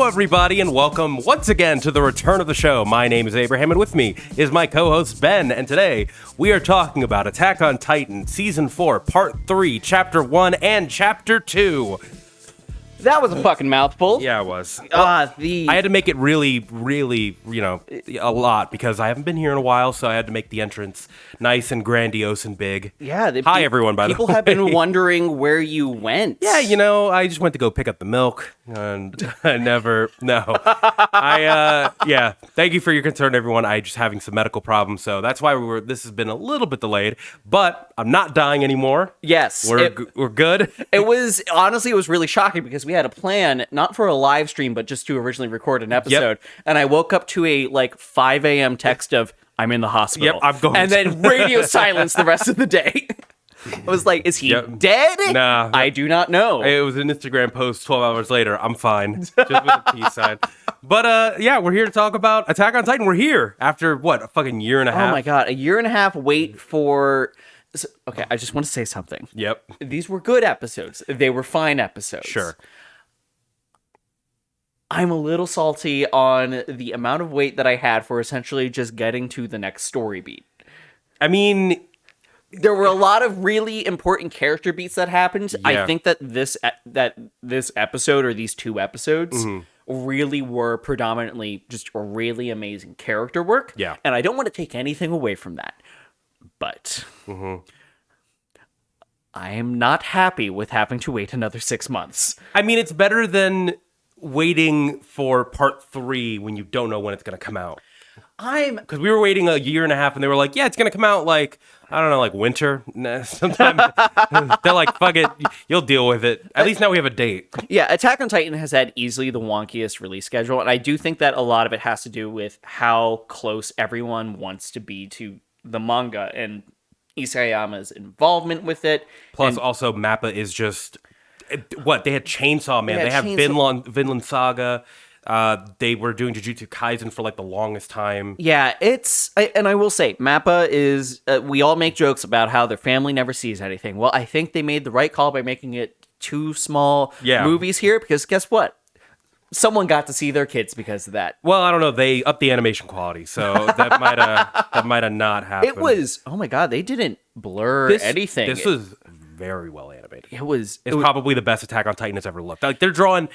everybody, and welcome once again to the return of the show. My name is Abraham, and with me is my co-host Ben, and today we are talking about Attack on Titan, Season 4, Part 3, Chapter 1, and Chapter 2. That was a fucking mouthful. Yeah, it was. I had to make it really, a lot, because I haven't been here in a while, so I had to make the entrance nice and grandiose and big. Yeah. Hi, everyone, by the way. People have been wondering where you went. Yeah, I just went to go pick up the milk, and thank you for your concern, everyone. I just having some medical problems, so that's why this has been a little bit delayed, but I'm not dying anymore. Yes. We're good. It was really shocking because we had a plan, not for a live stream, but just to originally record an episode, and I woke up to a 5 a.m. text of, I'm in the hospital. Yep, I'm going and then radio silence the rest of the day. I was like, is he dead? Nah. I do not know. It was an Instagram post 12 hours later. I'm fine. Just with a peace sign. But, we're here to talk about Attack on Titan. We're here after, a fucking year and a half? Oh, my God. A year and a half wait for... Okay, I just want to say something. Yep. These were good episodes. They were fine episodes. Sure. I'm a little salty on the amount of wait that I had for essentially just getting to the next story beat. I mean... There were a lot of really important character beats that happened. Yeah. I think that this episode, or these two episodes, really were predominantly just a really amazing character work. Yeah. And I don't want to take anything away from that. But I am not happy with having to wait another 6 months. I mean, it's better than waiting for Part 3 when you don't know when it's going to come out. Because we were waiting a year and a half, and they were like, yeah, it's going to come out winter. Sometime. They're like, fuck it, you'll deal with it. At least now we have a date. Yeah, Attack on Titan has had easily the wonkiest release schedule, and I do think that a lot of it has to do with how close everyone wants to be to the manga and Isayama's involvement with it. Plus, also, Mappa is just... They had Chainsaw Man. They had Vinland Saga. They were doing Jujutsu Kaisen for the longest time. Yeah, and I will say, Mappa is, we all make jokes about how their family never sees anything. Well, I think they made the right call by making it 2 small movies here, because guess what? Someone got to see their kids because of that. Well, I don't know. They upped the animation quality, so that might have not happened. It was, oh my God, they didn't blur anything. This was very well animated. It's probably the best Attack on Titan has ever looked. They're drawing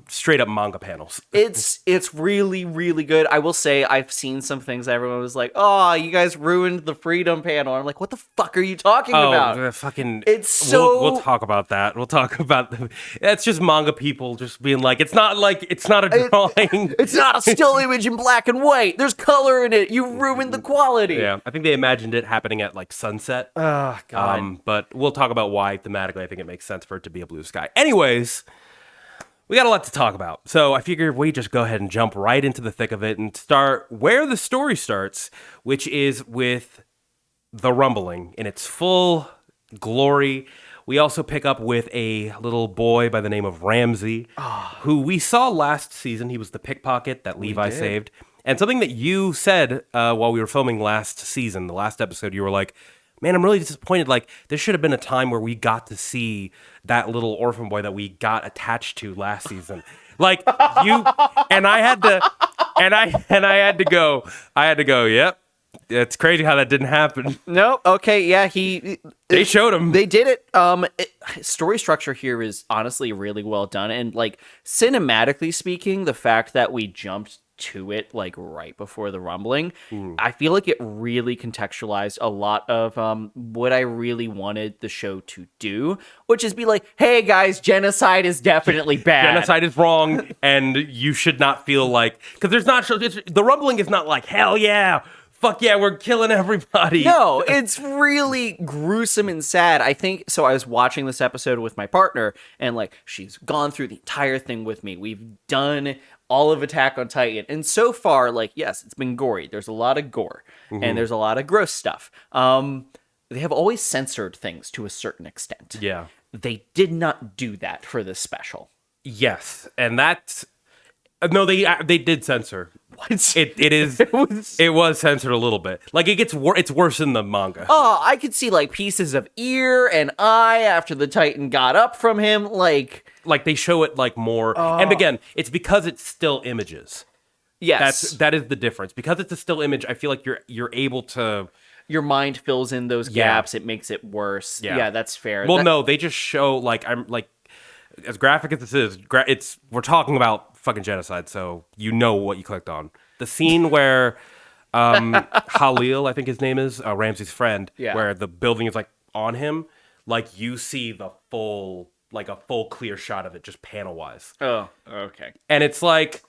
straight up manga panels. It's really, really good. I will say I've seen some things that everyone was like, "Oh, you guys ruined the Freedom panel." I'm like, "What the fuck are you talking about?" Fucking. It's so. We'll talk about that. We'll talk about. That's just manga people just being like, it's not a drawing. It's not a still image in black and white. There's color in it. You ruined the quality. Yeah, I think they imagined it happening at sunset. Oh God. But we'll talk about why thematically I think it makes sense for it to be a blue sky. Anyways, we got a lot to talk about. So I figured we just go ahead and jump right into the thick of it and start where the story starts, which is with the rumbling in its full glory. We also pick up with a little boy by the name of Ramsey, who we saw last season. He was the pickpocket that Levi saved. And something that you said while we were filming last season, the last episode, you were like, man, I'm really disappointed. There should have been a time where we got to see that little orphan boy that we got attached to last season. You and I had to go. Yep. It's crazy how that didn't happen. No. Okay. Yeah. They showed him. They did it. Story structure here is honestly really well done, and cinematically speaking, the fact that we jumped to it right before the rumbling, I feel like it really contextualized a lot of what I really wanted the show to do, which is be like, hey guys, genocide is definitely bad. Genocide is wrong, and you should not feel because there's not the rumbling is not hell yeah, fuck yeah, we're killing everybody. No, it's really gruesome and sad. I think so. I was watching this episode with my partner, and she's gone through the entire thing with me. We've done all of Attack on Titan, and so far, yes, it's been gory. There's a lot of gore, and there's a lot of gross stuff. They have always censored things to a certain extent. Yeah, they did not do that for this special. Yes, and that's no, they did censor. It was censored a little bit. Like it gets it's worse in the manga. Oh, I could see like pieces of ear and eye after the Titan got up from him. Like they show it like more. And again, it's because it's still images. Yes. That is the difference. Because it's a still image, I feel like you're able to. Your mind fills in those gaps. It makes it worse. Yeah, that's fair. Well, no, they just show like I'm like as graphic as this is. We're talking about fucking genocide, so you know what you clicked on. The scene where Halil, I think his name is, Ramsey's friend, where the building is like on him, like you see the full a full clear shot of it, just panel wise. Oh, okay. And it's like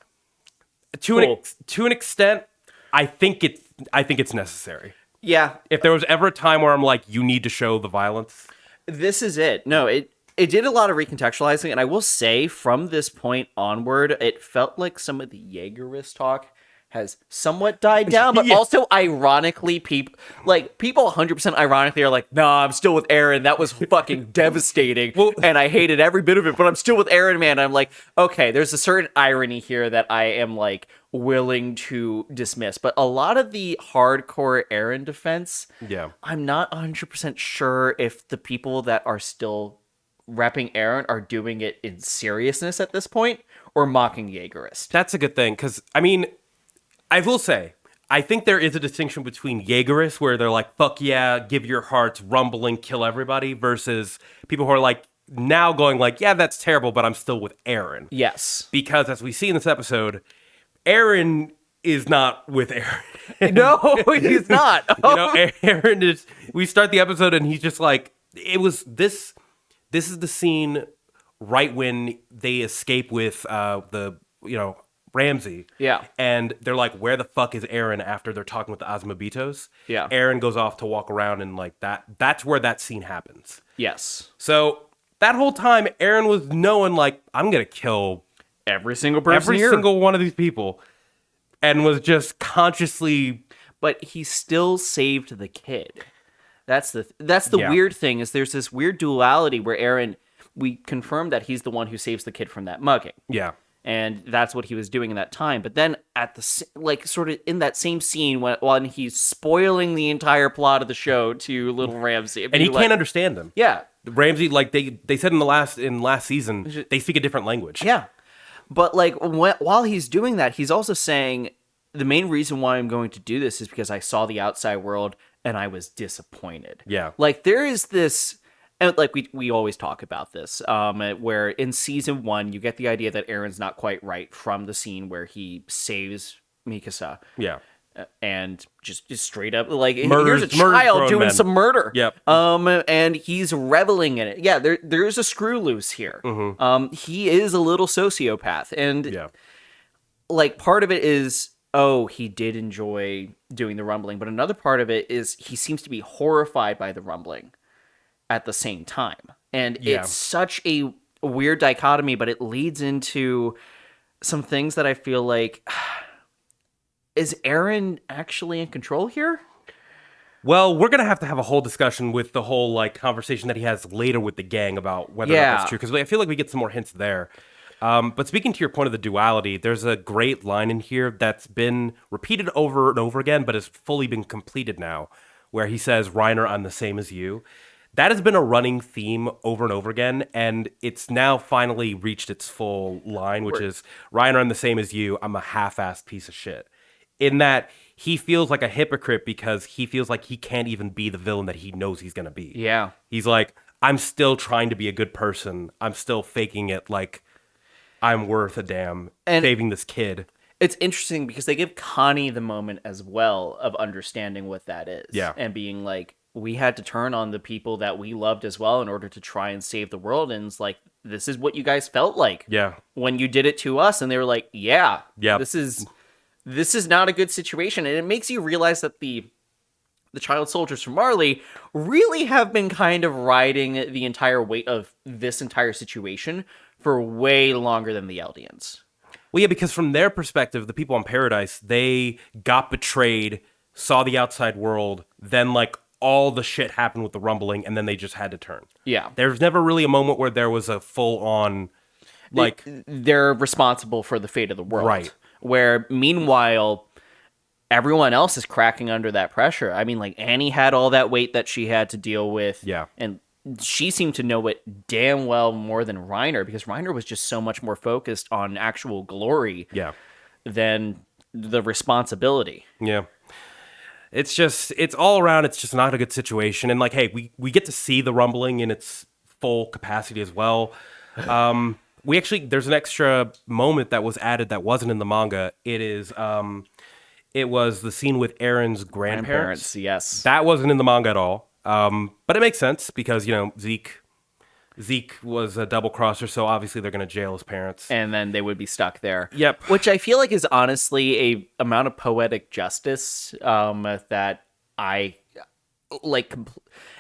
to an extent, I think it's necessary. Yeah. If there was ever a time where I'm like, you need to show the violence, this is it. No, it did a lot of recontextualizing, and I will say from this point onward, it felt like some of the Yagerist talk has somewhat died down, but also ironically, people 100% ironically are like, nah, I'm still with Eren. That was fucking devastating, and I hated every bit of it, but I'm still with Eren, man. I'm like, okay, there's a certain irony here that I am like willing to dismiss, but a lot of the hardcore Eren defense, I'm not 100% sure if the people that are still repping Eren are doing it in seriousness at this point or mocking Yagerist. That's a good thing, because I mean, I will say, I think there is a distinction between Yagerists, where they're like, fuck yeah, give your hearts, rumbling, kill everybody, versus people who are like, now going like, yeah, that's terrible, but I'm still with Eren. Yes. Because as we see in this episode, Eren is not with Eren. No, he's not. Eren is, we start the episode and he's just like, this is the scene right when they escape with Ramsey. Yeah. And they're like, where the fuck is Eren after they're talking with the Azumabitos? Yeah. Eren goes off to walk around and like that's where that scene happens. Yes. So that whole time, Eren was knowing like, I'm going to kill every single person every single one of these people, and was just consciously. But he still saved the kid. That's the weird thing, is there's this weird duality where Eren, we confirmed that he's the one who saves the kid from that mugging. Yeah. And that's what he was doing in that time. But then at the sort of in that same scene when he's spoiling the entire plot of the show to little Ramsey, and he can't understand them. Yeah, Ramsey, like they said in last season, they speak a different language. Yeah, but like while he's doing that, he's also saying the main reason why I'm going to do this is because I saw the outside world and I was disappointed. Yeah, like there is this. And like we always talk about this, where in season 1 you get the idea that Eren's not quite right from the scene where he saves Mikasa. Yeah, and just straight up like here's a child doing some murder. Yep. And he's reveling in it. Yeah, there is a screw loose here. Mm-hmm. He is a little sociopath, and like part of it is, oh, he did enjoy doing the rumbling, but another part of it is he seems to be horrified by the rumbling at the same time. And it's such a weird dichotomy, but it leads into some things that I feel like, is Eren actually in control here? Well, we're going to have a whole discussion with the whole like conversation that he has later with the gang about whether or not that's true, because I feel like we get some more hints there. But speaking to your point of the duality, there's a great line in here that's been repeated over and over again, but has fully been completed now, where he says, Riner, I'm the same as you. That has been a running theme over and over again, and it's now finally reached its full line, which is, Riner, I'm the same as you. I'm a half-assed piece of shit. In that, he feels like a hypocrite because he feels like he can't even be the villain that he knows he's going to be. Yeah. He's like, I'm still trying to be a good person. I'm still faking it like I'm worth a damn saving this kid. It's interesting because they give Connie the moment as well of understanding what that is. Yeah. And being like, we had to turn on the people that we loved as well in order to try and save the world. And it's like, this is what you guys felt like when you did it to us. And they were like, this is not a good situation. And it makes you realize that the child soldiers from Marley really have been kind of riding the entire weight of this entire situation for way longer than the Eldians. Well, yeah, because from their perspective, the people on Paradise, they got betrayed, saw the outside world, then like all the shit happened with the rumbling, and then they just had to turn. Yeah. There's never really a moment where there was a full-on, like... They're responsible for the fate of the world. Right. Where meanwhile, everyone else is cracking under that pressure. I mean, like Annie had all that weight that she had to deal with. Yeah. And she seemed to know it damn well more than Reiner, because Reiner was just so much more focused on actual glory than the responsibility. Yeah. It's all around, it's just not a good situation. And like, hey, we get to see the rumbling in its full capacity as well. There's an extra moment that was added that wasn't in the manga. It was the scene with Eren's grandparents. Yes. That wasn't in the manga at all. But it makes sense because, Zeke was a double crosser, so obviously they're going to jail his parents. And then they would be stuck there. Yep. Which I feel like is honestly a amount of poetic justice that I like.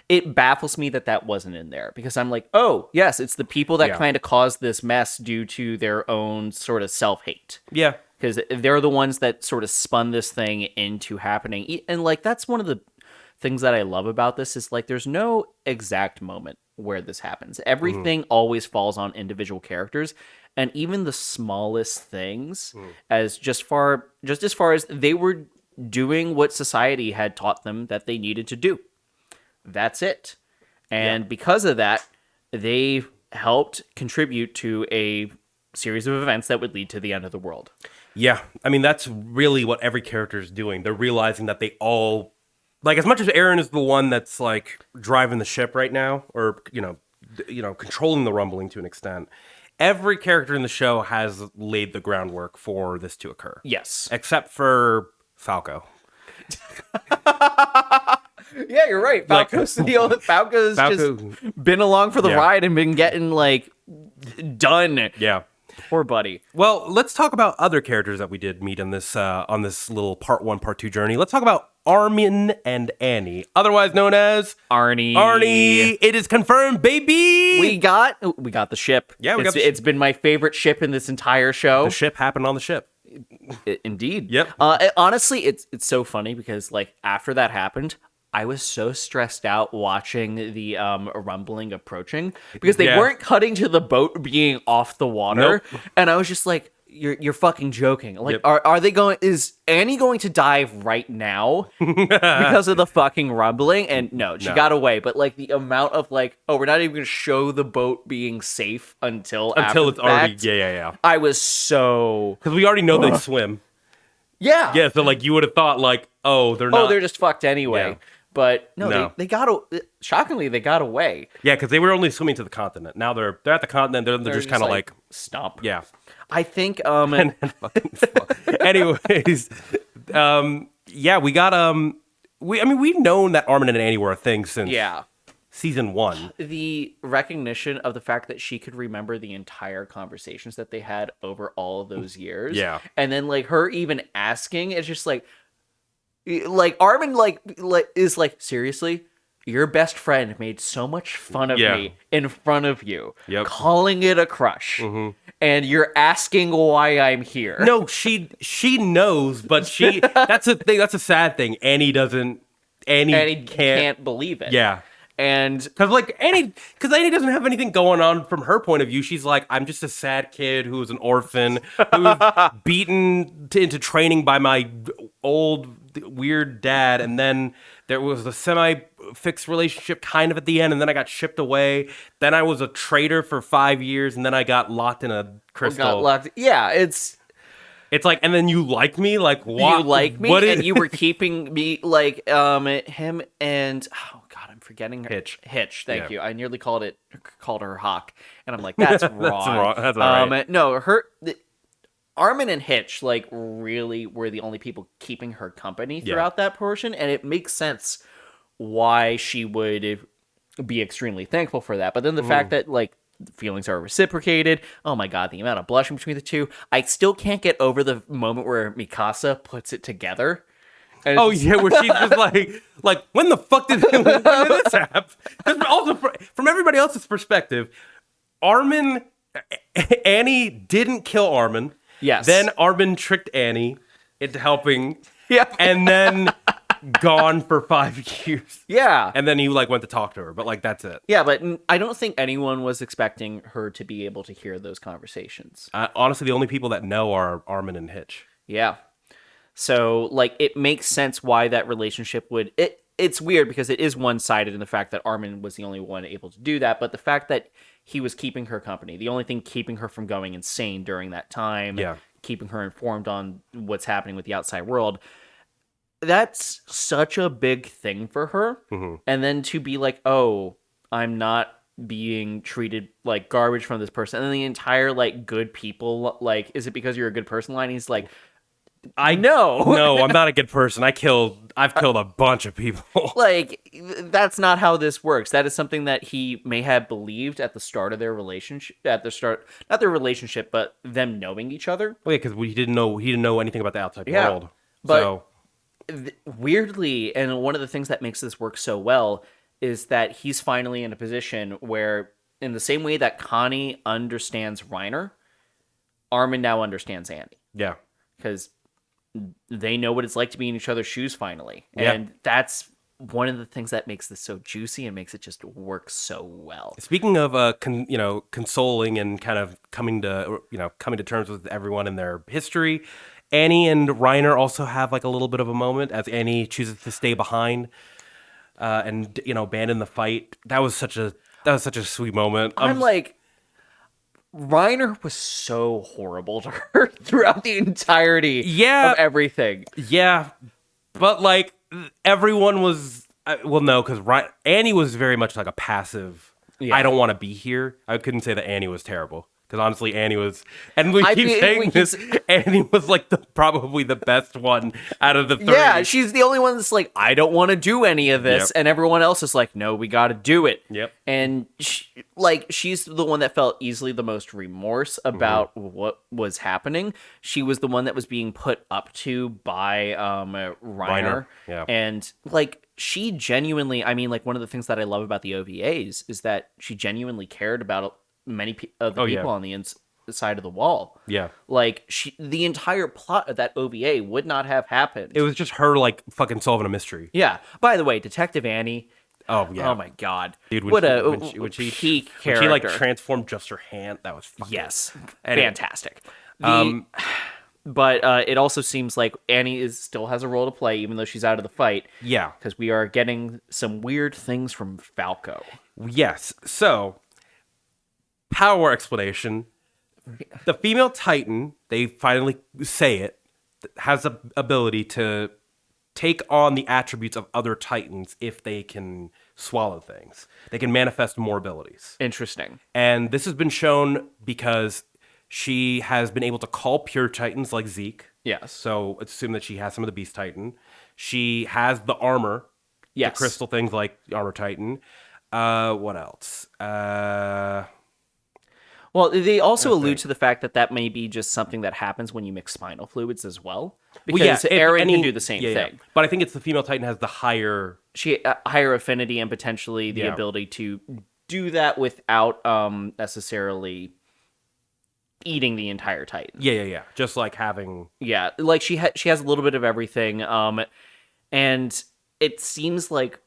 It baffles me that wasn't in there, because I'm like, oh, yes, it's the people that kind of caused this mess due to their own sort of self-hate. Yeah. Because they're the ones that sort of spun this thing into happening. And like, that's one of the things that I love about this is like, there's no exact moment where this happens. Everything always falls on individual characters, and even the smallest things, as far as they were doing what society had taught them that they needed to do. That's it. And because of that, they helped contribute to a series of events that would lead to the end of the world. Yeah. I mean, that's really what every character is doing. They're realizing that they all, like, as much as Eren is the one that's like driving the ship right now, or controlling the rumbling to an extent, every character in the show has laid the groundwork for this to occur. Yes, except for Falco. Yeah, you're right. Falco's just been along for the ride and been getting like done. Yeah. Poor buddy. Well, let's talk about other characters that we did meet on this little part 1, part 2 journey. Let's talk about Armin and Annie, otherwise known as Arnie. Arnie, it is confirmed, baby. We got the ship. Yeah, it's been my favorite ship in this entire show. The ship happened on the ship. Indeed. Yep. Honestly, it's so funny because like after that happened, I was so stressed out watching the rumbling approaching, because they weren't cutting to the boat being off the water. Nope. And I was just like, you're fucking joking. Like, is Annie going to dive right now because of the fucking rumbling? And no, she got away. But like the amount of like, oh, we're not even going to show the boat being safe until it's already, yeah. I was so, because we already know they swim. Yeah. Yeah. So like you would have thought like, oh, they're not. Oh, they're just fucked anyway. Yeah. But no, they got shockingly they got away. Yeah, because they were only swimming to the continent. Now they're at the continent. They're just kind of like stop. Yeah, I think. Anyways, we got we've known that Armin and Annie were a thing since season 1. The recognition of the fact that she could remember the entire conversations that they had over all of those years. Yeah, and then like her even asking, it's just like Armin is like, seriously, your best friend made so much fun of me in front of you, calling it a crush, and you're asking why I'm here. No, she knows, but that's a thing. That's a sad thing. Annie can't believe it. Yeah. And because Annie doesn't have anything going on from her point of view. She's like, I'm just a sad kid who was an orphan, who was beaten into training by my old weird dad, and then there was a semi-fixed relationship kind of at the end, and then I got shipped away. Then I was a traitor for 5 years, and then I got locked in a crystal. Yeah, it's like, and then you like me, like what? You like me, and you were keeping me like him and I'm forgetting her. Hitch. Thank you. I nearly called her Hawk, and I'm like, that's wrong. That's wrong. That's all right. No, Armin and Hitch like really were the only people keeping her company throughout that portion, and it makes sense why she would be extremely thankful for that. But then the fact that like feelings are reciprocated, oh my god, the amount of blushing between the two, I still can't get over the moment where Mikasa puts it together. And where she's just like, when the fuck did this happen? Because also from everybody else's perspective, Annie didn't kill Armin. Yes. Then Armin tricked Annie into helping. Yeah. And then gone for 5 years. Yeah. And then he went to talk to her, but that's it. Yeah, but I don't think anyone was expecting her to be able to hear those conversations. Honestly, the only people that know are Armin and Hitch. Yeah. So, like, it makes sense why that relationship would... It's weird because it is one-sided in the fact that Armin was the only one able to do that, but the fact that he was keeping her company, the only thing keeping her from going insane during that time, Yeah. keeping her informed on what's happening with the outside world, that's such a big thing for her. And then to be like, oh, I'm not being treated like garbage from this person. And then the entire, like, good people, like, is it because you're a good person line? He's like, I know. No, I'm not a good person. I've killed a bunch of people. Like, that's not how this works. That is something that he may have believed at the start of their relationship, not their relationship, but them knowing each other. Well, yeah, because he didn't know anything about the outside Yeah, world. but So weirdly, and one of the things that makes this work so well is that he's finally in a position where, in the same way that Connie understands Riner, Armin now understands Annie. yeah. Because they know what it's like to be in each other's shoes finally. Yeah. And that's one of the things that makes this so juicy and makes it just work so well. Speaking of consoling and kind of coming to terms with everyone in their history, Annie and Reiner also have like a little bit of a moment as Annie chooses to stay behind and abandon the fight. That was such a sweet moment. I'm like, Reiner was so horrible to her throughout the entirety of everything. Yeah, but like everyone was no, because Annie was very much like a passive. Yeah. I don't want to be here. I couldn't say that Annie was terrible. Because honestly, Annie was, and we keep saying this, Annie was like probably the best one out of the three. Yeah, she's the only one that's like, I don't want to do any of this. Yep. And everyone else is like, no, we got to do it. Yep. And she's the one that felt easily the most remorse about what was happening. She was the one that was being put up to by Reiner. Yeah. And like, she genuinely, I mean, like, one of the things that I love about the OVAs is that she genuinely cared about many of the people on the inside of the wall. Yeah. Like, the entire plot of that OVA would not have happened. It was just her like fucking solving a mystery. Yeah. By the way, Detective Annie. Oh yeah. Oh my god. Dude, what a peak character. When she like transformed just her hand, that was fucking fantastic. But it also seems like Annie still has a role to play, even though she's out of the fight. Yeah. Because we are getting some weird things from Falco. Yes. So, power explanation. The female Titan, they finally say it, has the ability to take on the attributes of other Titans if they can swallow things. They can manifest more abilities. Interesting. And this has been shown because she has been able to call pure Titans like Zeke. Yes. So assume that she has some of the Beast Titan. She has the armor. Yes. The crystal things like the Armor Titan. What else? Well, they also allude to the fact that may be just something that happens when you mix spinal fluids as well. Because Eren can do the same thing. Yeah. But I think it's the female Titan has the higher... higher affinity and potentially the ability to do that without necessarily eating the entire Titan. Yeah. Just like having... Yeah, like she has a little bit of everything. And it seems like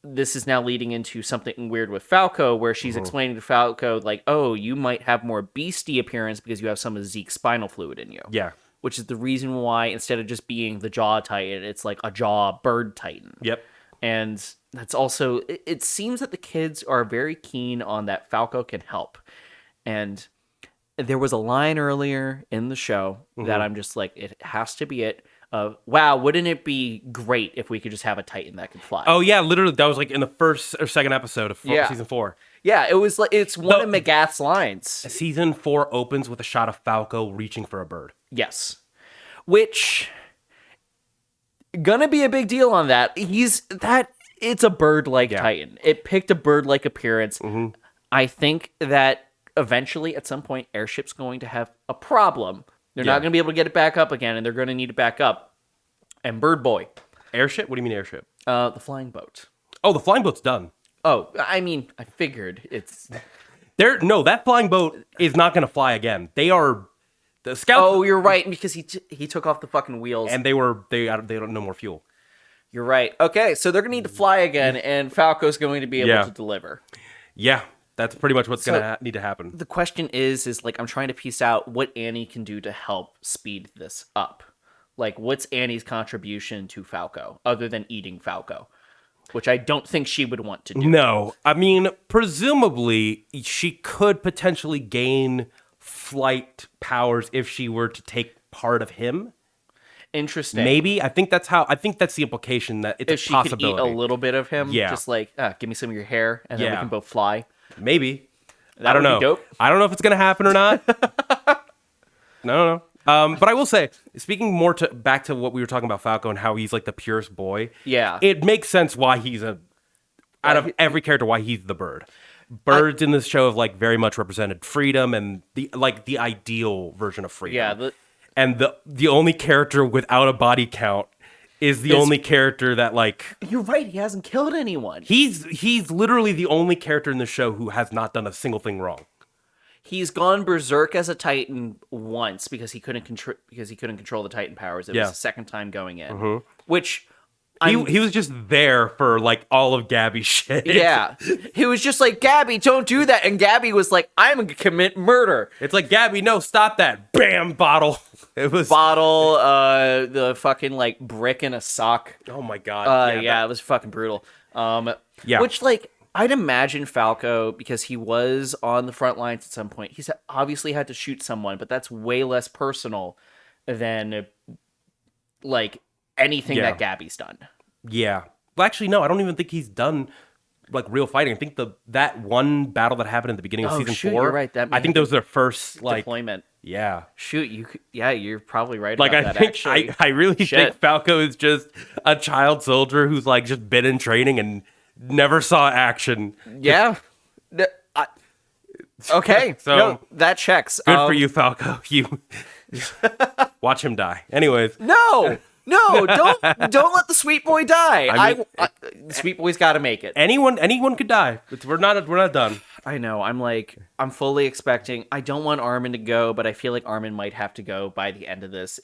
this is now leading into something weird with Falco, where she's explaining to Falco, like, oh, you might have more beastie appearance because you have some of Zeke's spinal fluid in you. Yeah. Which is the reason why, instead of just being the jaw Titan, it's like a jaw bird Titan. Yep. And that's also, it seems that the kids are very keen on that Falco can help. And there was a line earlier in the show that I'm just like, it has to be it. Wow, wouldn't it be great if we could just have a Titan that could fly? Oh yeah, literally, that was like in the first or second episode of season 4. Yeah, it was like, it's one of McGath's lines. Season 4 opens with a shot of Falco reaching for a bird. Yes, which gonna be a big deal on that. It's a bird-like Titan. It picked a bird-like appearance. I think that eventually, at some point, Airship's going to have a problem. They're not going to be able to get it back up again, and they're going to need it back up. And Bird Boy. Airship? What do you mean airship? The flying boat. Oh, the flying boat's done. Oh, I mean, I figured it's... No, that flying boat is not going to fly again. They are... The scouts... Oh, you're right, because he took off the fucking wheels. And they don't know more fuel. You're right. Okay, so they're going to need to fly again, and Falco's going to be able to deliver. Yeah. That's pretty much what's going to need to happen. The question is like, I'm trying to piece out what Annie can do to help speed this up. Like, what's Annie's contribution to Falco other than eating Falco? Which I don't think she would want to do. No. I mean, presumably, she could potentially gain flight powers if she were to take part of him. Interesting. Maybe. I think that's the implication, that it's if a she possibility. could eat a little bit of him, Yeah. just like, give me some of your hair, and then we Yeah. can both fly. Maybe. That I don't would be know. dope. I don't know if it's going to happen or not. No. But I will say, speaking more back to what we were talking about Falco and how he's like the purest boy. Yeah. It makes sense why he's out of every character, why he's the bird. Birds in this show have like very much represented freedom and the ideal version of freedom. Yeah. And the only character without a body count is the only character that like You're right. He hasn't killed anyone. he's literally the only character in the show who has not done a single thing wrong. He's gone berserk as a Titan once because he couldn't control the Titan powers. It was the second time going in, which He was just there for like all of Gabby's shit. yeah, he was just like, Gabby, don't do that, and Gabby was like, I'm gonna commit murder. It's like, Gabby, no, stop that. Bam, bottle. It was Bottle, the fucking like brick in a sock. Oh my god. Yeah, it was fucking brutal. Yeah. Which like I'd imagine Falco, because he was on the front lines at some point, he's obviously had to shoot someone, but that's way less personal than like anything that Gabby's done. Yeah. Well, actually, no, I don't even think he's done like real fighting. I think that one battle that happened at the beginning of season 4. You're right. I think that was their first like deployment. Yeah. Shoot, you're probably right Like about I that, think actually. I really Shit. think Falco is just a child soldier who's like just been in training and never saw action. Yeah. Okay. So no, that checks. Good for you, Falco. You watch him die. Anyways. No, don't let the sweet boy die. I mean, the sweet boy's got to make it. Anyone could die. We're not done. I know. I'm fully expecting. I don't want Armin to go, but I feel like Armin might have to go by the end of this.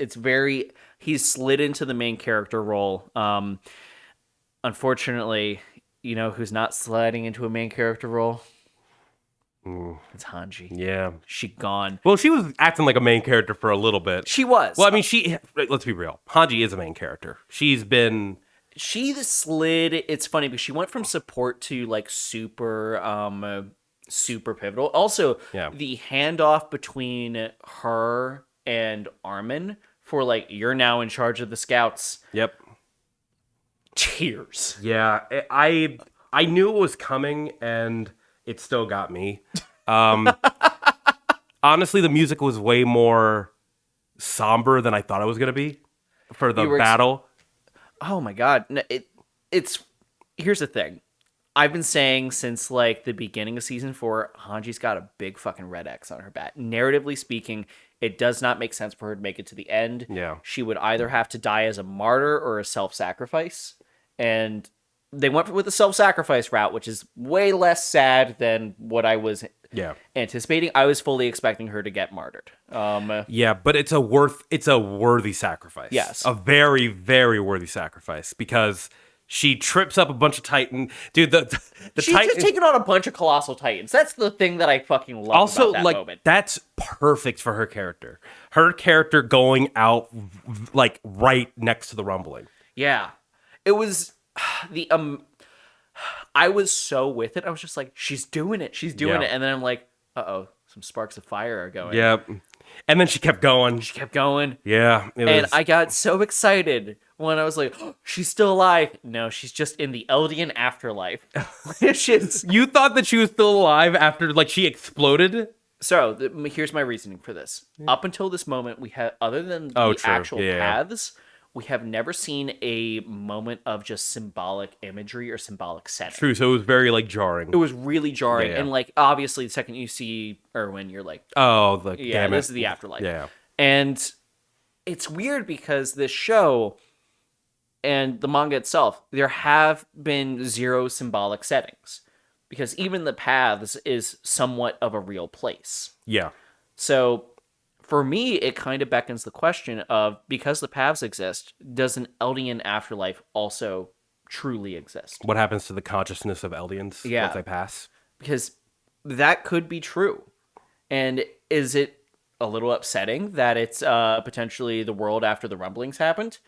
He's slid into the main character role. Unfortunately, you know who's not sliding into a main character role? It's Hanji. Yeah. She gone. Well, she was acting like a main character for a little bit. She was. Well, I mean, let's be real. Hanji is a main character. She slid. It's funny because she went from support to like super pivotal. Also, the handoff between her and Armin for like, you're now in charge of the scouts. Yep. Tears. Yeah. I knew it was coming, and it still got me. Honestly, the music was way more somber than I thought it was going to be for the battle. Oh my god. Here's the thing. I've been saying since like the beginning of season 4, Hanji's got a big fucking red X on her back. Narratively speaking, it does not make sense for her to make it to the end. Yeah. She would either have to die as a martyr or a self-sacrifice. And they went with the self-sacrifice route, which is way less sad than what I was anticipating. I was fully expecting her to get martyred. Yeah, but it's a worthy sacrifice. Yes. A very, very worthy sacrifice, because she trips up a bunch of Titan. Dude, She's Titan, just taking on a bunch of colossal Titans. That's the thing that I fucking love also, about that like, moment. that's perfect for her character. Her character going out like right next to the rumbling. Yeah. It was I was so with it. I was just like, she's doing it. She's doing it. And then I'm like, uh-oh, some sparks of fire are going. Yep. And then she kept going. Yeah. And I got so excited when I was like, oh, she's still alive. No, she's just in the Eldian afterlife. You thought that she was still alive after, like, she exploded? So here's my reasoning for this. Up until this moment, we had, other than the actual paths, we have never seen a moment of just symbolic imagery or symbolic setting. True, so it was very, like, jarring. It was really jarring. And, like, obviously, the second you see Erwin, you're like, oh, damn it. This is the afterlife. Yeah. And it's weird because this show and the manga itself, there have been zero symbolic settings. Because even the paths is somewhat of a real place. Yeah. So for me, it kind of beckons the question of, because the paths exist, does an Eldian afterlife also truly exist? What happens to the consciousness of Eldians once they pass? Because that could be true. And is it a little upsetting that it's potentially the world after the rumblings happened,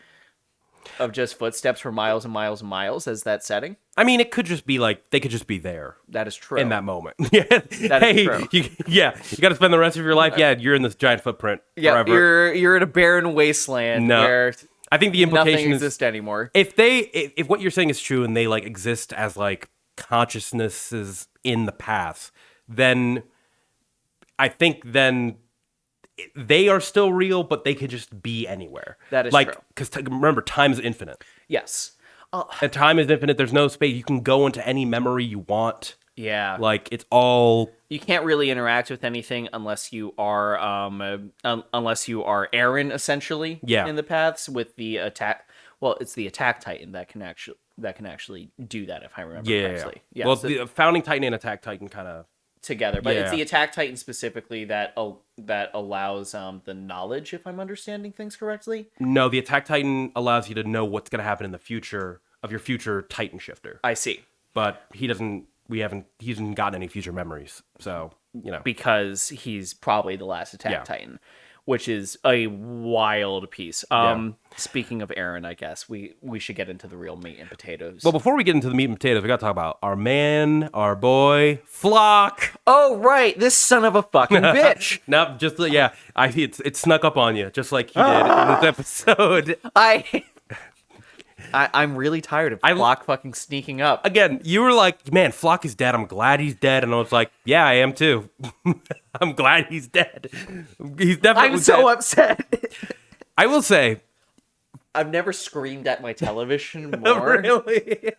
of just footsteps for miles and miles and miles as that setting. I mean, it could just be like they could just be there. That is true. In that moment. Yeah. That is true. You got to spend the rest of your life. Yeah, you're in this giant footprint forever. You're in a barren wasteland where I think the implication nothing exists anymore. If what you're saying is true and they like exist as like consciousnesses in the past, then I think then they are still real, but they could just be anywhere. That is like, true. Because remember, time is infinite. Yes. And time is infinite. There's no space. You can go into any memory you want. Yeah. Like, it's all... You can't really interact with anything unless you are Eren, essentially, in the paths with the attack. Well, it's the attack titan that can actually do that, if I remember correctly. Yeah. Well, so, the founding titan and attack titan kind of... together, but it's the attack titan specifically that allows the knowledge, if I'm understanding things correctly. No, the attack titan allows you to know what's going to happen in the future of your future titan shifter. I see. But he hasn't gotten any future memories, so because he's probably the last attack titan, which is a wild piece. Speaking of Eren, I guess we should get into the real meat and potatoes. Well, before we get into the meat and potatoes, we got to talk about our man, our boy, Flock. Oh, right, this son of a fucking bitch. No, just it snuck up on you, just like he did in this episode. I'm really tired of Flock fucking sneaking up. Again, you were like, man, Flock is dead. I'm glad he's dead. And I was like, yeah, I am too. I'm glad he's dead. He's definitely I'm so upset. I will say, I've never screamed at my television more. Really?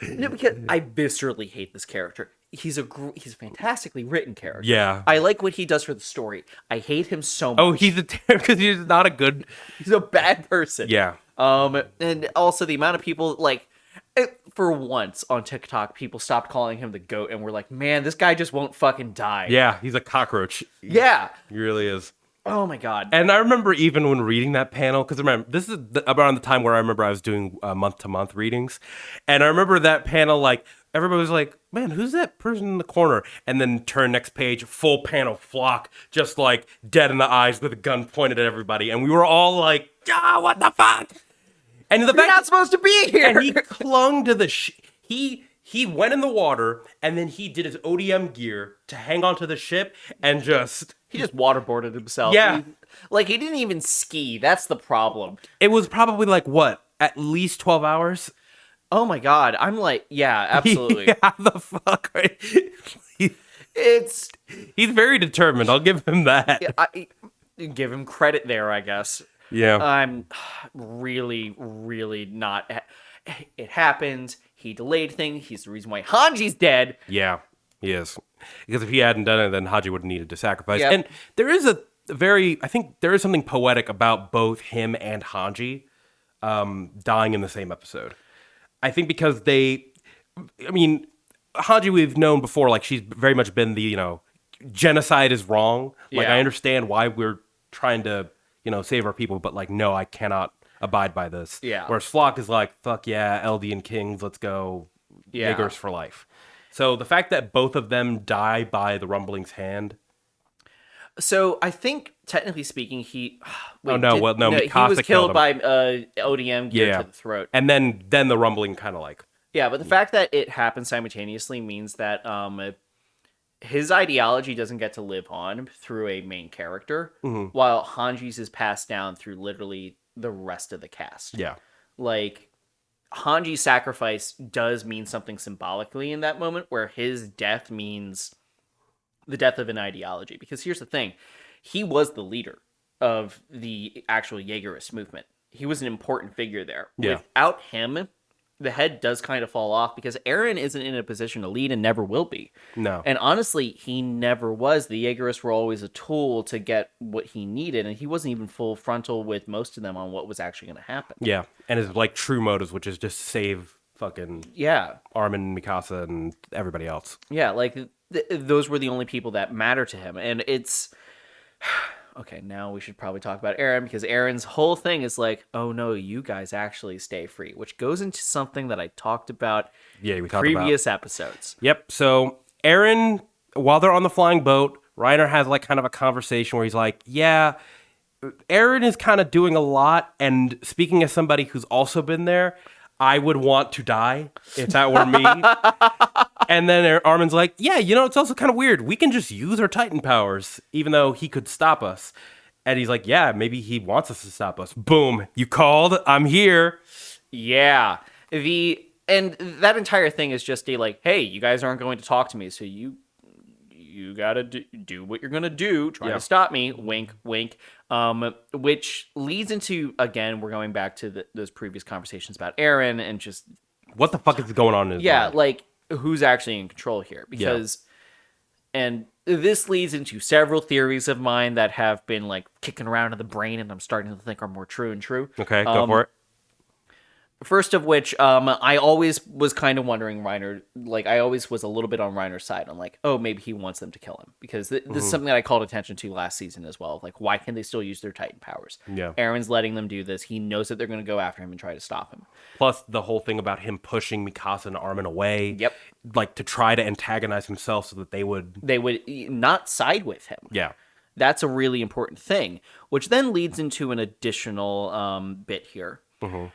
No, because I viscerally hate this character. He's a fantastically written character. Yeah. I like what he does for the story. I hate him so much. Oh, because he's not a good... He's a bad person. Yeah. And also the amount of people, like, for once on TikTok, people stopped calling him the GOAT and were like, man, this guy just won't fucking die. Yeah, he's a cockroach. Yeah. He really is. Oh my God. And I remember even when reading that panel, because remember, this is around the time where I remember I was doing month-to-month readings. And I remember that panel, like, everybody was like, man, who's that person in the corner? And then turn next page, full panel, Flock, just like dead in the eyes with a gun pointed at everybody. And we were all like, what the fuck? And You're not supposed to be here. And he clung to the he went in the water, and then he did his ODM gear to hang onto the ship and just... He just waterboarded himself. Yeah. He didn't even ski. That's the problem. It was probably like, what, at least 12 hours? Oh my God. I'm like, yeah, absolutely. How the fuck? He's very determined. I'll give him that. I give him credit there, I guess. Yeah. I'm really, really not. It happened. He delayed things. He's the reason why Hanji's dead. Yeah, he is. Because if he hadn't done it, then Haji would have needed to sacrifice. Yep. And there is I think there is something poetic about both him and Hanji dying in the same episode. I think because Hanji we've known before, like she's very much been the, genocide is wrong. Like I understand why we're trying to, save our people, but like, no, I cannot abide by this. Yeah. Whereas Flock is like, fuck yeah, Eldian Kings, let's go. Yeah. Yagerist for life. So the fact that both of them die by the rumbling's hand. So I think, technically speaking, he... Mikasa he was killed him. by ODM gear to the throat. And then the rumbling kind of like... Yeah, but the fact that it happened simultaneously means that his ideology doesn't get to live on through a main character, while Hanji's is passed down through literally the rest of the cast. Yeah. Like, Hanji's sacrifice does mean something symbolically in that moment, where his death means the death of an ideology. Because here's the thing. He was the leader of the actual Yagerist movement. He was an important figure there. Yeah. Without him, the head does kind of fall off because Eren isn't in a position to lead and never will be. No. And honestly, he never was. The Yagerists were always a tool to get what he needed, and he wasn't even full frontal with most of them on what was actually going to happen. Yeah. And his like true motives, which is just save fucking Armin, Mikasa, and everybody else. Yeah, like those were the only people that matter to him. And it's... Okay, now we should probably talk about Eren, because Eren's whole thing is like, oh no, you guys actually stay free, which goes into something that I talked about previous episodes. Yep, so Eren, while they're on the flying boat, Reiner has like kind of a conversation where he's like, yeah, Eren is kind of doing a lot. And speaking as somebody who's also been there, I would want to die if that were me. And then Armin's like, yeah, it's also kind of weird. We can just use our Titan powers, even though he could stop us. And he's like, yeah, maybe he wants us to stop us. Boom. You called. I'm here. Yeah. And that entire thing is just like, hey, you guys aren't going to talk to me, so you gotta do what you're gonna do. Try to stop me. Wink, wink. Which leads into, again, we're going back to those previous conversations about Eren and just what the fuck is going on in his mind? like who's actually in control here? Because and this leads into several theories of mine that have been like kicking around in the brain, and I'm starting to think are more true and true. Okay, go for it. First of which, I always was kind of wondering Reiner, like I always was a little bit on Reiner's side. I'm like, oh, maybe he wants them to kill him, because this is something that I called attention to last season as well. Like, why can they still use their Titan powers? Yeah. Eren's letting them do this. He knows that they're going to go after him and try to stop him. Plus the whole thing about him pushing Mikasa and Armin away. Yep. Like to try to antagonize himself so that they would not side with him. Yeah. That's a really important thing, which then leads into an additional bit here. Mm-hmm.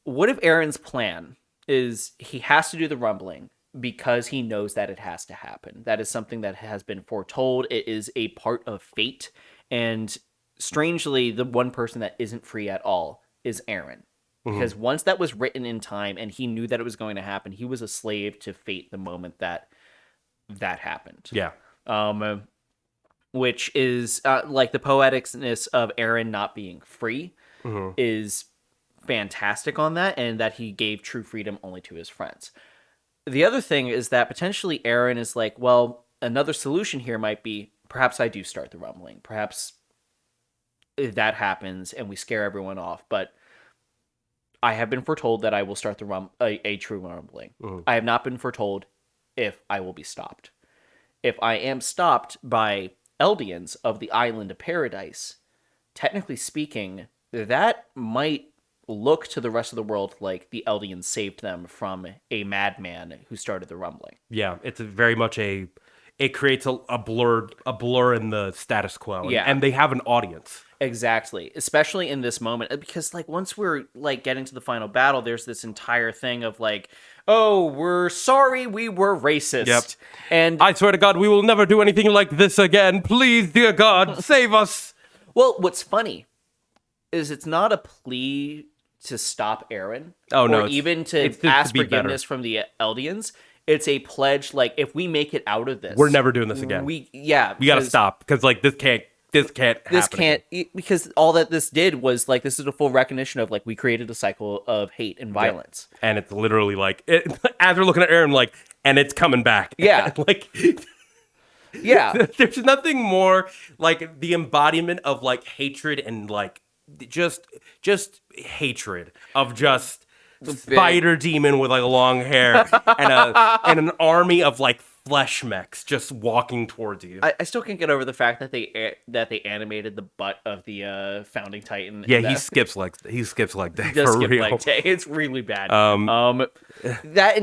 What if Eren's plan is he has to do the rumbling because he knows that it has to happen? That is something that has been foretold. It is a part of fate. And strangely, the one person that isn't free at all is Eren. Because once that was written in time and he knew that it was going to happen, he was a slave to fate the moment that happened. Yeah. Which is like the poeticness of Eren not being free is fantastic on that, and that he gave true freedom only to his friends. The other thing is that potentially Eren is like, well, another solution here might be perhaps I do start the rumbling. Perhaps that happens and we scare everyone off, but I have been foretold that I will start a true rumbling. I have not been foretold if I will be stopped. If I am stopped by Eldians of the Island of Paradise, technically speaking, that might look to the rest of the world like the Eldians saved them from a madman who started the rumbling. Yeah, it's very much it creates a blur in the status quo. Yeah. And they have an audience. Exactly. Especially in this moment, because like once we're like getting to the final battle, there's this entire thing of like, oh, we're sorry we were racist. Yep. And I swear to God, we will never do anything like this again. Please, dear God, save us. Well, what's funny is it's not a plea to stop Eren. Oh, no. Or even to ask forgiveness from the Eldians. It's a pledge, like, if we make it out of this, we're never doing this again. We got to stop, because like this can't happen. Because all that this did was like, this is a full recognition of like, we created a cycle of hate and violence. Yeah. And it's literally like, as we're looking at Eren, like, and it's coming back. Yeah. Like, yeah. There's nothing more like the embodiment of like hatred and like just hatred of just spider demon with like long hair and an army of like flesh mechs just walking towards you. I still can't get over the fact that they animated the butt of the founding Titan. Yeah, he skips like day. He does for skip real. leg day. It's really bad. That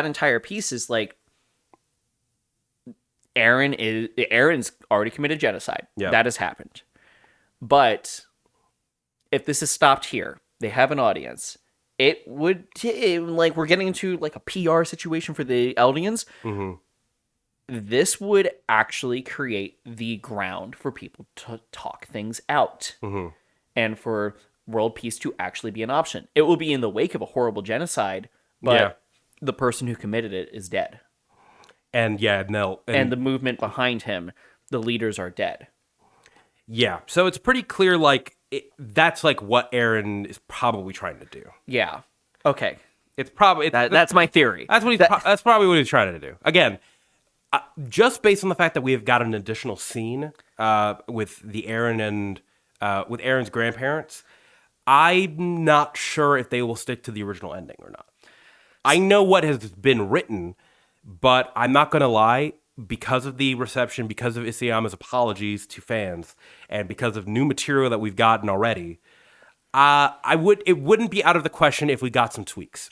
entire piece is like, Eren's already committed genocide. Yeah. That has happened. But if this is stopped here, they have an audience. It would like, we're getting into like a PR situation for the Eldians. This would actually create the ground for people to talk things out and for world peace to actually be an option. It will be in the wake of a horrible genocide, but the person who committed it is dead. And and the movement behind him, the leaders are dead. Yeah, so it's pretty clear, like, that's, like, what Eren is probably trying to do. Yeah. Okay. It's probably... That's my theory. That's probably what he's trying to do. Again, just based on the fact that we have got an additional scene with the Eren and... with Eren's grandparents, I'm not sure if they will stick to the original ending or not. I know what has been written, but I'm not going to lie... because of the reception, because of Isayama's apologies to fans, and because of new material that we've gotten already, it wouldn't be out of the question if we got some tweaks.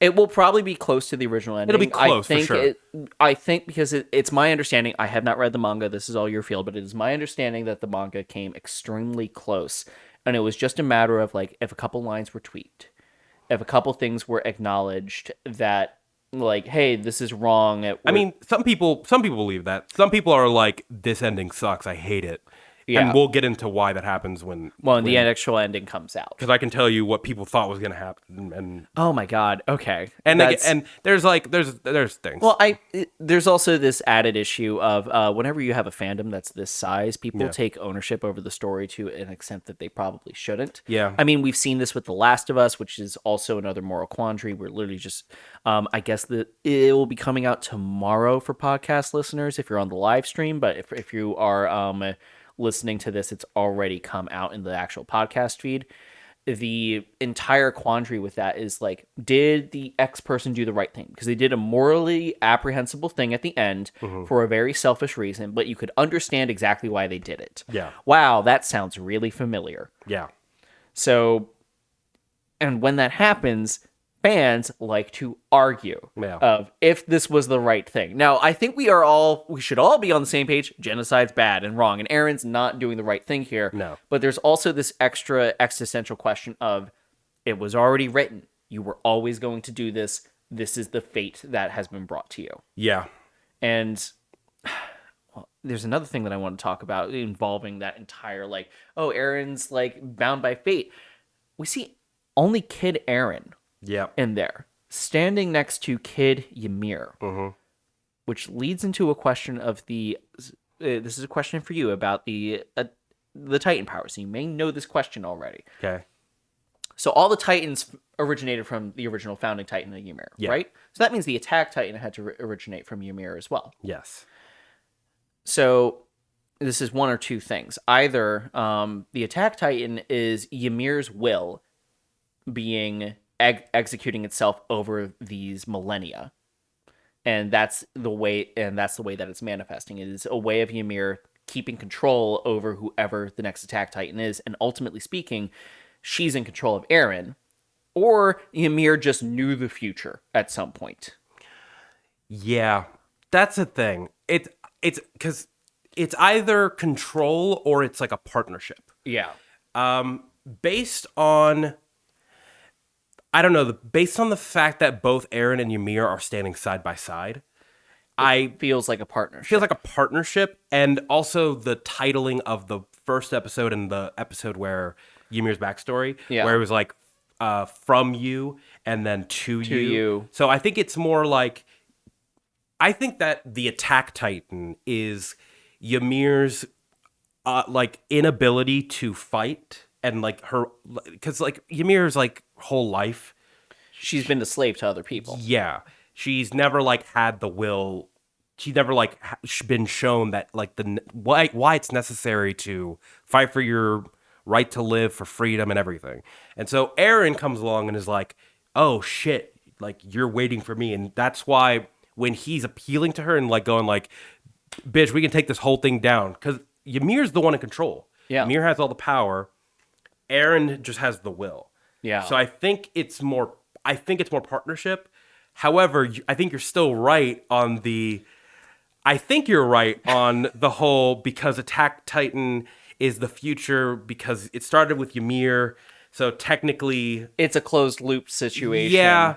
It will probably be close to the original ending. It'll be close, for sure. I think because it's my understanding, I have not read the manga, this is all your field, but it is my understanding that the manga came extremely close. And it was just a matter of, like, if a couple lines were tweaked, if a couple things were acknowledged that, like, hey, this is wrong. I mean, some people believe that. Some people are like, this ending sucks, I hate it. Yeah. And we'll get into why that happens when the actual ending comes out. Because I can tell you what people thought was going to happen, and oh my god, okay, and there's things. Well, there's also this added issue of whenever you have a fandom that's this size, people take ownership over the story to an extent that they probably shouldn't. Yeah, I mean, we've seen this with The Last of Us, which is also another moral quandary. We're literally just, I guess that it will be coming out tomorrow for podcast listeners if you're on the live stream, but if you are listening to this, it's already come out in the actual podcast feed. The entire quandary with that is, like, did the X person do the right thing? Because they did a morally apprehensible thing at the end for a very selfish reason, but you could understand exactly why they did it. Yeah. Wow, that sounds really familiar. Yeah. So, and when that happens, fans like to argue of if this was the right thing. Now, I think we should all be on the same page. Genocide's bad and wrong, and Eren's not doing the right thing here. No. But there's also this extra existential question of, it was already written. You were always going to do this. This is the fate that has been brought to you. Yeah. And well, there's another thing that I want to talk about involving that entire, like, oh, Eren's, like, bound by fate. We see only Kid Eren in there, standing next to Kid Ymir, which leads into a question of the. This is a question for you about the Titan powers. You may know this question already. Okay. So all the Titans originated from the original founding Titan of Ymir, right? So that means the attack Titan had to originate from Ymir as well. Yes. So this is one or two things. Either the attack Titan is Ymir's will being executing itself over these millennia, and that's the way that it's manifesting. It is a way of Ymir keeping control over whoever the next attack Titan is, and ultimately speaking, she's in control of Eren, or Ymir just knew the future at some point. Yeah, that's a thing. It's because it's either control or it's like a partnership. Yeah. Based on, I don't know, based on the fact that both Eren and Ymir are standing side by side, it feels like a partnership. Feels like a partnership, and also the titling of the first episode and the episode where Ymir's backstory, where it was like from you and then to you. So I think it's more like, I think that the attack Titan is Ymir's like inability to fight, and like her, because like Ymir's like whole life, she's been a slave to other people. Yeah, she's never like had the will. She's never like been shown that like why it's necessary to fight for your right to live, for freedom and everything. And so Eren comes along and is like, oh shit, like you're waiting for me. And that's why when he's appealing to her and like going like, bitch, we can take this whole thing down, because Ymir's the one in control. Yeah. Ymir has all the power. Eren just has the will. Yeah. So I think it's more partnership. However, I think you're still right on the whole, because Attack Titan is the future, because it started with Ymir. So technically it's a closed loop situation. Yeah.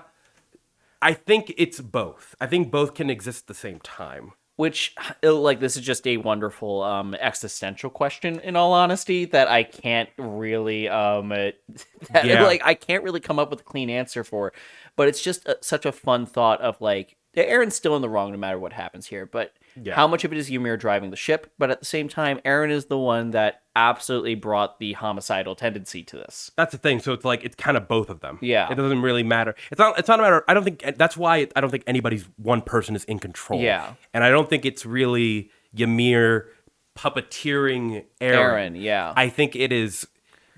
I think it's both. I think both can exist at the same time. Which, like, this is just a wonderful existential question, in all honesty, that I can't really, I can't really come up with a clean answer for. But it's just such a fun thought of, like, Eren's still in the wrong no matter what happens here. But how much of it is Ymir driving the ship? But at the same time, Eren is the one that absolutely brought the homicidal tendency to this. That's the thing. So it's like, it's kind of both of them. Yeah. It doesn't really matter. It's not a matter. I don't think that's why I don't think anybody's one person is in control. Yeah. And I don't think it's really Ymir puppeteering Eren. Yeah. I think it is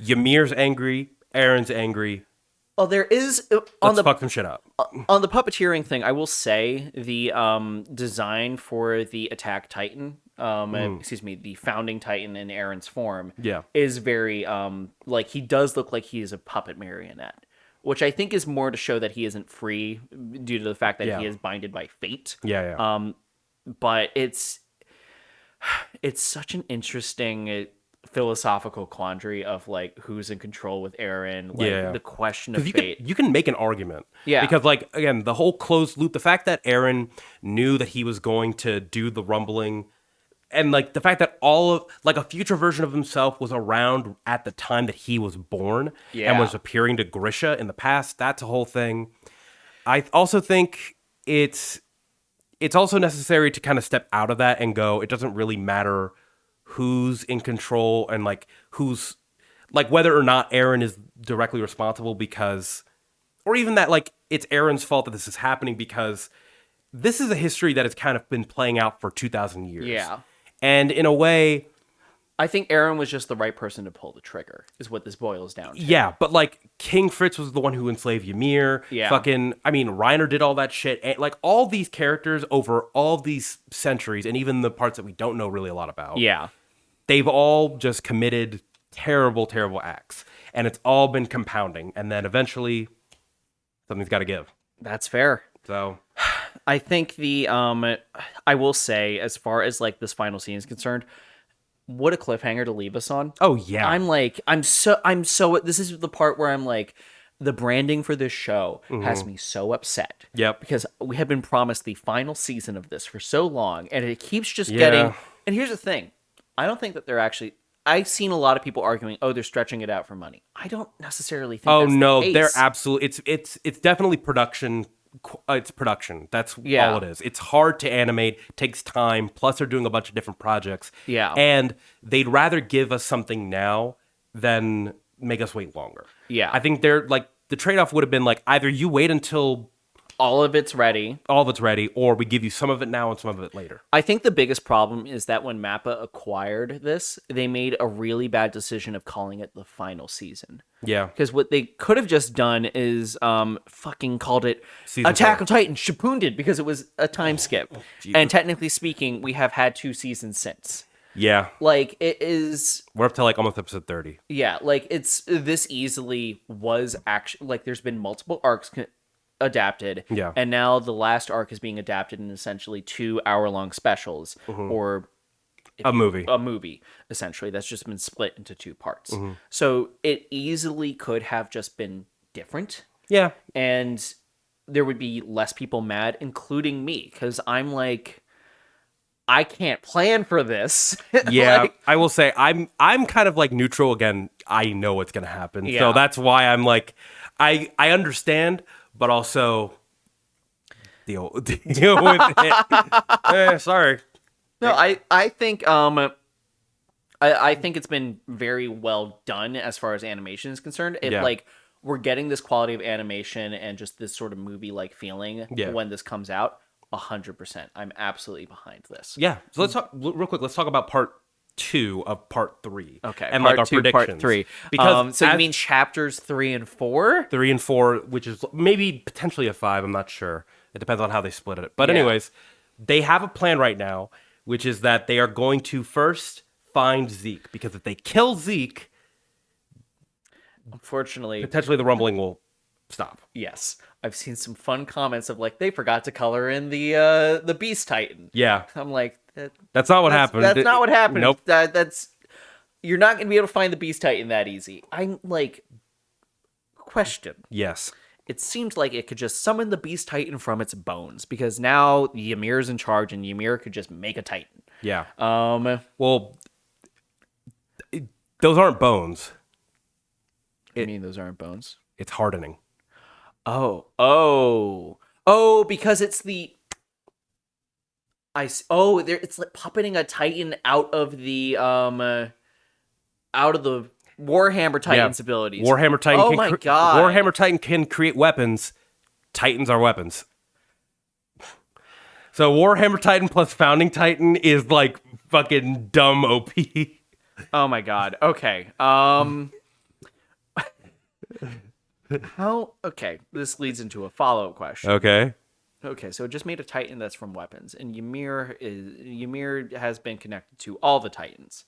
Ymir's angry, Eren's angry. Well, there is Let's fuck some shit up. On the puppeteering thing, I will say the design for the Attack Titan, the founding Titan in Eren's form, is very like, he does look like he is a puppet marionette. which I think is more to show that he isn't free due to the fact that he is binded by fate. Yeah. But it's such an interesting philosophical quandary of like who's in control with Eren, like the question of fate. You can make an argument. Yeah. Because like again, the whole closed loop, the fact that Eren knew that he was going to do the rumbling, and like the fact that all of like a future version of himself was around at the time that he was born and was appearing to Grisha in the past, that's a whole thing. I also think it's also necessary to kind of step out of that and go, it doesn't really matter who's in control and like who's like whether or not Eren is directly responsible because, or even that like it's Eren's fault that this is happening because this is a history that has kind of been playing out for 2,000 years. Yeah. And in a way, I think Eren was just the right person to pull the trigger, is what this boils down to. Yeah, but like King Fritz was the one who enslaved Ymir. Yeah. Reiner did all that shit. And like all these characters over all these centuries, and even the parts that we don't know really a lot about. Yeah. They've all just committed terrible, terrible acts. And it's all been compounding. And then eventually, something's got to give. That's fair. So I think I will say, as far as like this final scene is concerned, what a cliffhanger to leave us on. Oh yeah. I'm so this is the part where I'm like, the branding for this show has me so upset. Yep. Because we have been promised the final season of this for so long, and it keeps just getting. And here's the thing, I don't think that they're actually. I've seen a lot of people arguing, "Oh, they're stretching it out for money." I don't necessarily think. Oh that's no, the case. they're absolutely. It's definitely production. It's production. That's all it is. It's hard to animate, takes time. Plus, they're doing a bunch of different projects. Yeah. And they'd rather give us something now than make us wait longer. Yeah. I think they're like the trade-off would have been like either you wait until all of it's ready, or we give you some of it now and some of it later. I think the biggest problem is that when Mappa acquired this, they made a really bad decision of calling it the final season. Yeah. Because what they could have just done is fucking called it Season Attack 4. of Titan Shippuden, because it was a time skip. And technically speaking, we have had 2 seasons since. Yeah. Like, it is... We're up to like almost episode 30. Yeah, like, it's... This easily was actually... Like, there's been multiple arcs adapted. Yeah. And now the last arc is being adapted in essentially 2-hour-long specials. Or... A movie, essentially, that's just been split into 2 parts. So it easily could have just been different. Yeah. And there would be less people mad, including me, because I'm like, I can't plan for this. Yeah, like, I will say I'm kind of like neutral again. I know what's gonna happen, Yeah. so that's why I'm like, I understand, but also deal with it. Sorry. No, I think I think it's been very well done as far as animation is concerned. If like we're getting this quality of animation and just this sort of movie like feeling when this comes out, 100%. I'm absolutely behind this. Yeah. So let's talk real quick. Let's talk about part 2 of part 3. Okay. And part like our 2, predictions. part 3. Because so you mean chapters 3 and 4? 3 and 4, which is maybe potentially a 5. I'm not sure. It depends on how they split it. But anyways, they have a plan right now, which is that they are going to first find Zeke, because if they kill Zeke, unfortunately, potentially the rumbling will stop. Yes. I've seen some fun comments of like, they forgot to color in the Beast Titan. Yeah. I'm like, that's not what happened. That's not what happened. Nope. That's you're not going to be able to find the Beast Titan that easy. I'm like, question. Yes. It seems like it could just summon the Beast Titan from its bones, because now Ymir's in charge and Ymir could just make a Titan. Yeah. Well, those aren't bones. I mean, those aren't bones. It's hardening. Oh, because it's the it's like puppeting a Titan out of the Warhammer Titan's abilities. Warhammer Titan. Oh my god! Warhammer Titan can create weapons. Titans are weapons. So Warhammer Titan plus Founding Titan is like fucking dumb OP. Oh my god. Okay. How? Okay. This leads into a follow-up question. Okay. Okay. So it just made a Titan that's from weapons, and Ymir has been connected to all the Titans.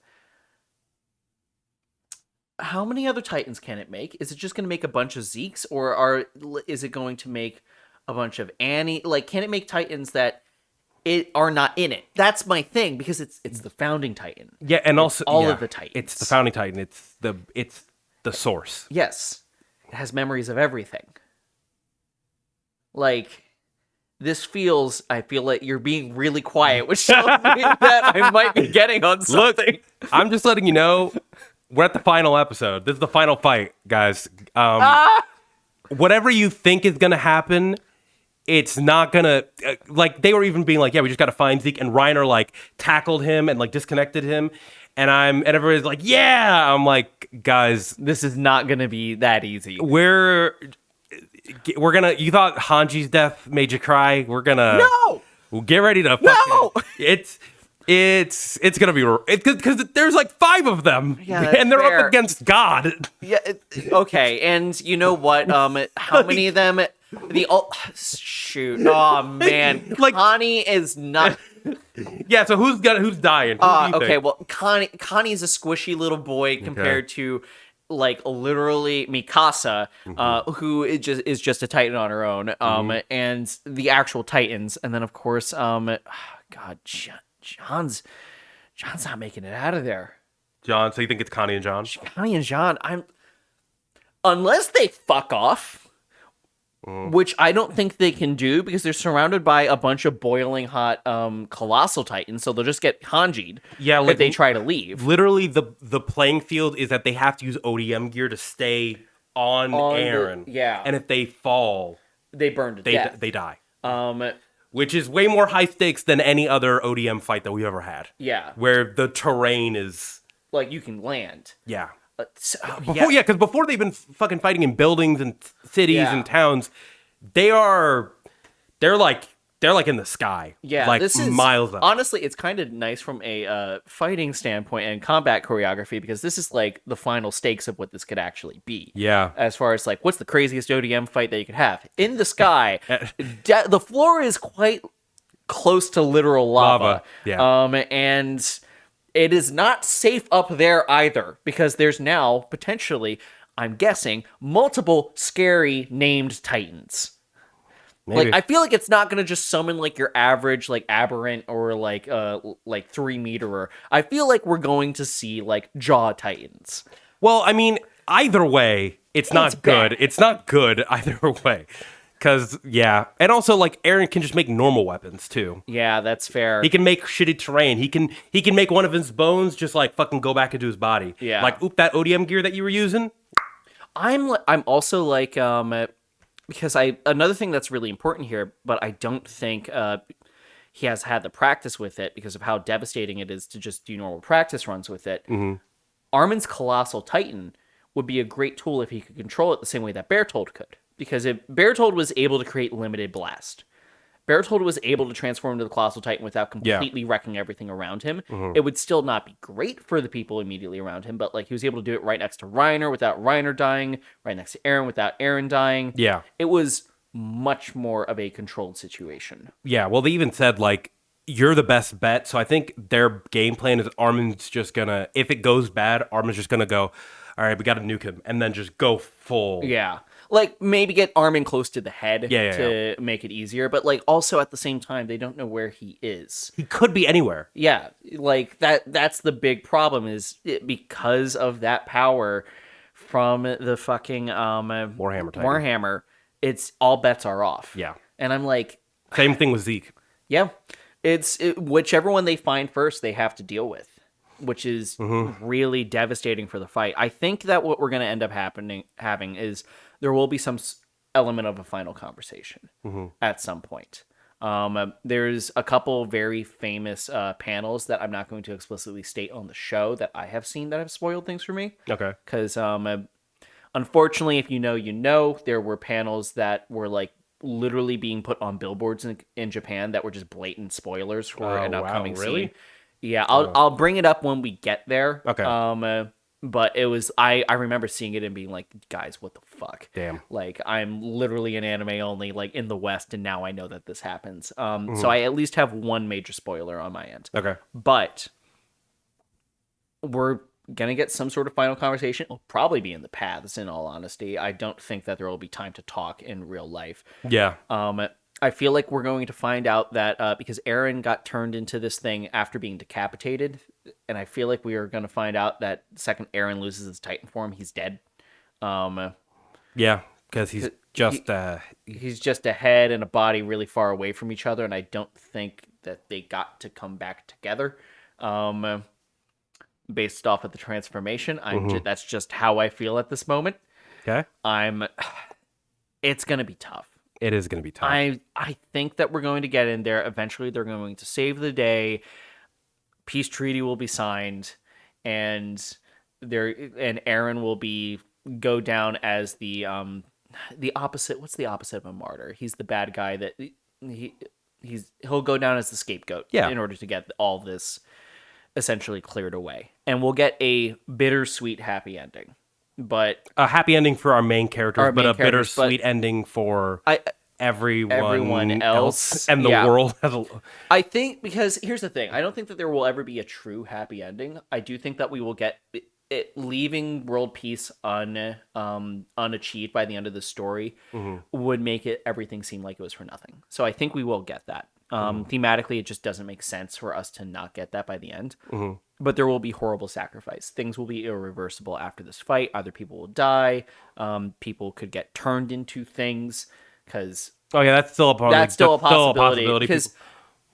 how many other Titans can it make? Is it just going to make a bunch of Zeeks, or is it going to make a bunch of Annie? Like, can it make Titans that are not in it? That's my thing, because it's the founding Titan. Yeah, and also all of the Titans. It's the founding Titan. It's the source. Yes, it has memories of everything. Like, this feels, I feel like you're being really quiet, which shows me that I might be getting on something. Look, I'm just letting you know, we're at the final episode. This is the final fight, guys. Whatever you think is going to happen, it's not going to, like, they were even being like, yeah, we just got to find Zeke, and Riner, like, tackled him and, like, disconnected him, and everybody's like, yeah! I'm like, guys. This is not going to be that easy. We're gonna, you thought Hanji's death made you cry? We're gonna, no! We'll get ready to no! It's gonna be, because there's like 5 of them, and they're fair. up against God. Yeah, okay, and you know what? How many of them? Shoot! Oh man, like, Connie is not. Yeah, so who's dying? Okay, think? Well, Connie's a squishy little boy compared to, like, literally Mikasa, who is just a Titan on her own, and the actual Titans, and then of course, God, John's not making it out of there. John, so you think it's Connie and John? Connie and John, unless they fuck off, which I don't think they can do, because they're surrounded by a bunch of boiling hot colossal Titans, so they'll just get Hanji'd if they try to leave. Literally, the playing field is that they have to use ODM gear to stay on Eren. And if they fall, they burn to death. They die. Which is way more high stakes than any other ODM fight that we've ever had. Yeah. Where the terrain is... like, you can land. Yeah. Because before they've been fucking fighting in buildings and cities and towns, they're like in the sky. Yeah, like this is miles up. Honestly, it's kind of nice from a fighting standpoint and combat choreography, because this is like the final stakes of what this could actually be. Yeah. As far as like, what's the craziest ODM fight that you could have? In the sky, the floor is quite close to literal lava. Yeah. And it is not safe up there either, because there's now potentially, I'm guessing, multiple scary named Titans. Maybe. Like, I feel like it's not gonna just summon like your average like aberrant or like 3-meterer. I feel like we're going to see like Jaw Titans. Well, I mean, either way, it's not good. It's not good either way. Because, and also, like, Eren can just make normal weapons, too. Yeah, that's fair. He can make shitty terrain. He can make one of his bones just, like, fucking go back into his body. Yeah. Like, that ODM gear that you were using. I'm also, like, because another thing that's really important here, but I don't think he has had the practice with it because of how devastating it is to just do normal practice runs with it. Armin's Colossal Titan would be a great tool if he could control it the same way that Bertold could. Because if Bertold was able to create limited blast, Bertold was able to transform into the Colossal Titan without completely wrecking everything around him, it would still not be great for the people immediately around him, but like he was able to do it right next to Riner without Riner dying, right next to Eren without Eren dying. Yeah. It was much more of a controlled situation. Yeah, well, they even said, like, you're the best bet, so I think their game plan is Armin's just gonna, if it goes bad, Armin's just gonna go, all right, we gotta nuke him, and then just go full. Yeah. Like, maybe get Armin close to the head to make it easier, but, like, also at the same time, they don't know where he is. He could be anywhere. Yeah, like, that's the big problem, is because of that power from the fucking Warhammer, it's all bets are off. Yeah. And I'm like... Same thing with Zeke. Yeah. Whichever one they find first, they have to deal with, which is really devastating for the fight. I think that what we're going to end up having is there will be some element of a final conversation at some point. There's a couple very famous panels that I'm not going to explicitly state on the show that I have seen that have spoiled things for me. Okay. Because unfortunately, if you know, there were panels that were like literally being put on billboards in Japan that were just blatant spoilers for an upcoming scene. Yeah, I'll bring it up when we get there. Okay. But it was I remember seeing it and being like, guys, what the fuck? Damn. Like, I'm literally an anime only, like, in the West, and now I know that this happens. So I at least have one major spoiler on my end. Okay. But we're gonna get some sort of final conversation. It'll probably be in the paths, in all honesty. I don't think that there will be time to talk in real life. Yeah. I feel like we're going to find out that because Eren got turned into this thing after being decapitated, and I feel like we are going to find out that the second Eren loses his Titan form, he's dead. Yeah, because he's just he's just a head and a body really far away from each other, and I don't think that they got to come back together. Based off of the transformation, that's just how I feel at this moment. okay. It's going to be tough. It is going to be tough. I think that we're going to get in there. Eventually, they're going to save the day. Peace treaty will be signed, and Eren will go down as the opposite. What's the opposite of a martyr? He's the bad guy that he'll go down as the scapegoat. Yeah. In order to get all this essentially cleared away, and we'll get a bittersweet happy ending. But a happy ending for our main characters, but a characters, bittersweet ending for everyone else and the world. I think, because here's the thing. I don't think that there will ever be a true happy ending. I do think that we will get it, leaving world peace unachieved by the end of the story would make everything seem like it was for nothing. So I think we will get that. Thematically, it just doesn't make sense for us to not get that by the end. But there will be horrible sacrifice. Things will be irreversible after this fight. Either people will die, people could get turned into things. Because that's still a possibility. Because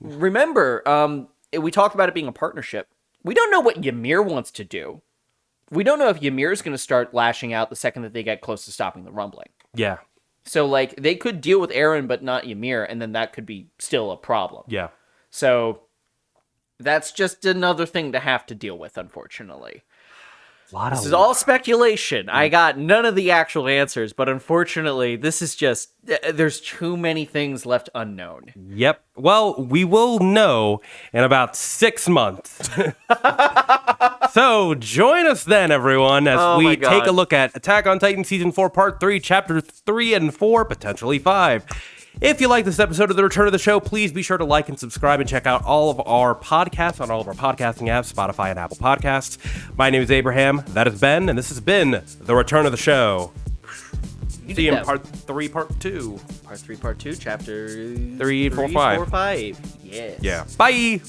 remember, we talked about it being a partnership. We don't know what Ymir wants to do. We don't know if Ymir is going to start lashing out the second that they get close to stopping the rumbling. Yeah. So, like, they could deal with Eren, but not Ymir, and then that could be still a problem. Yeah. So, that's just another thing to have to deal with, unfortunately. This is all speculation. I got none of the actual answers, but unfortunately, this is just... There's too many things left unknown. Yep. Well, we will know in about 6 months. So, join us then, everyone, as we take a look at Attack on Titan Season 4, Part 3, Chapter 3 and 4, potentially 5. If you like this episode of The Return of the Show, please be sure to like and subscribe and check out all of our podcasts on all of our podcasting apps, Spotify and Apple Podcasts. My name is Abraham, that is Ben, and this has been The Return of the Show. See you in Part 3, Part 2. Part 3, Part 2, Chapter 3, 4, 5. 4, 5. Yes. Yeah. Bye!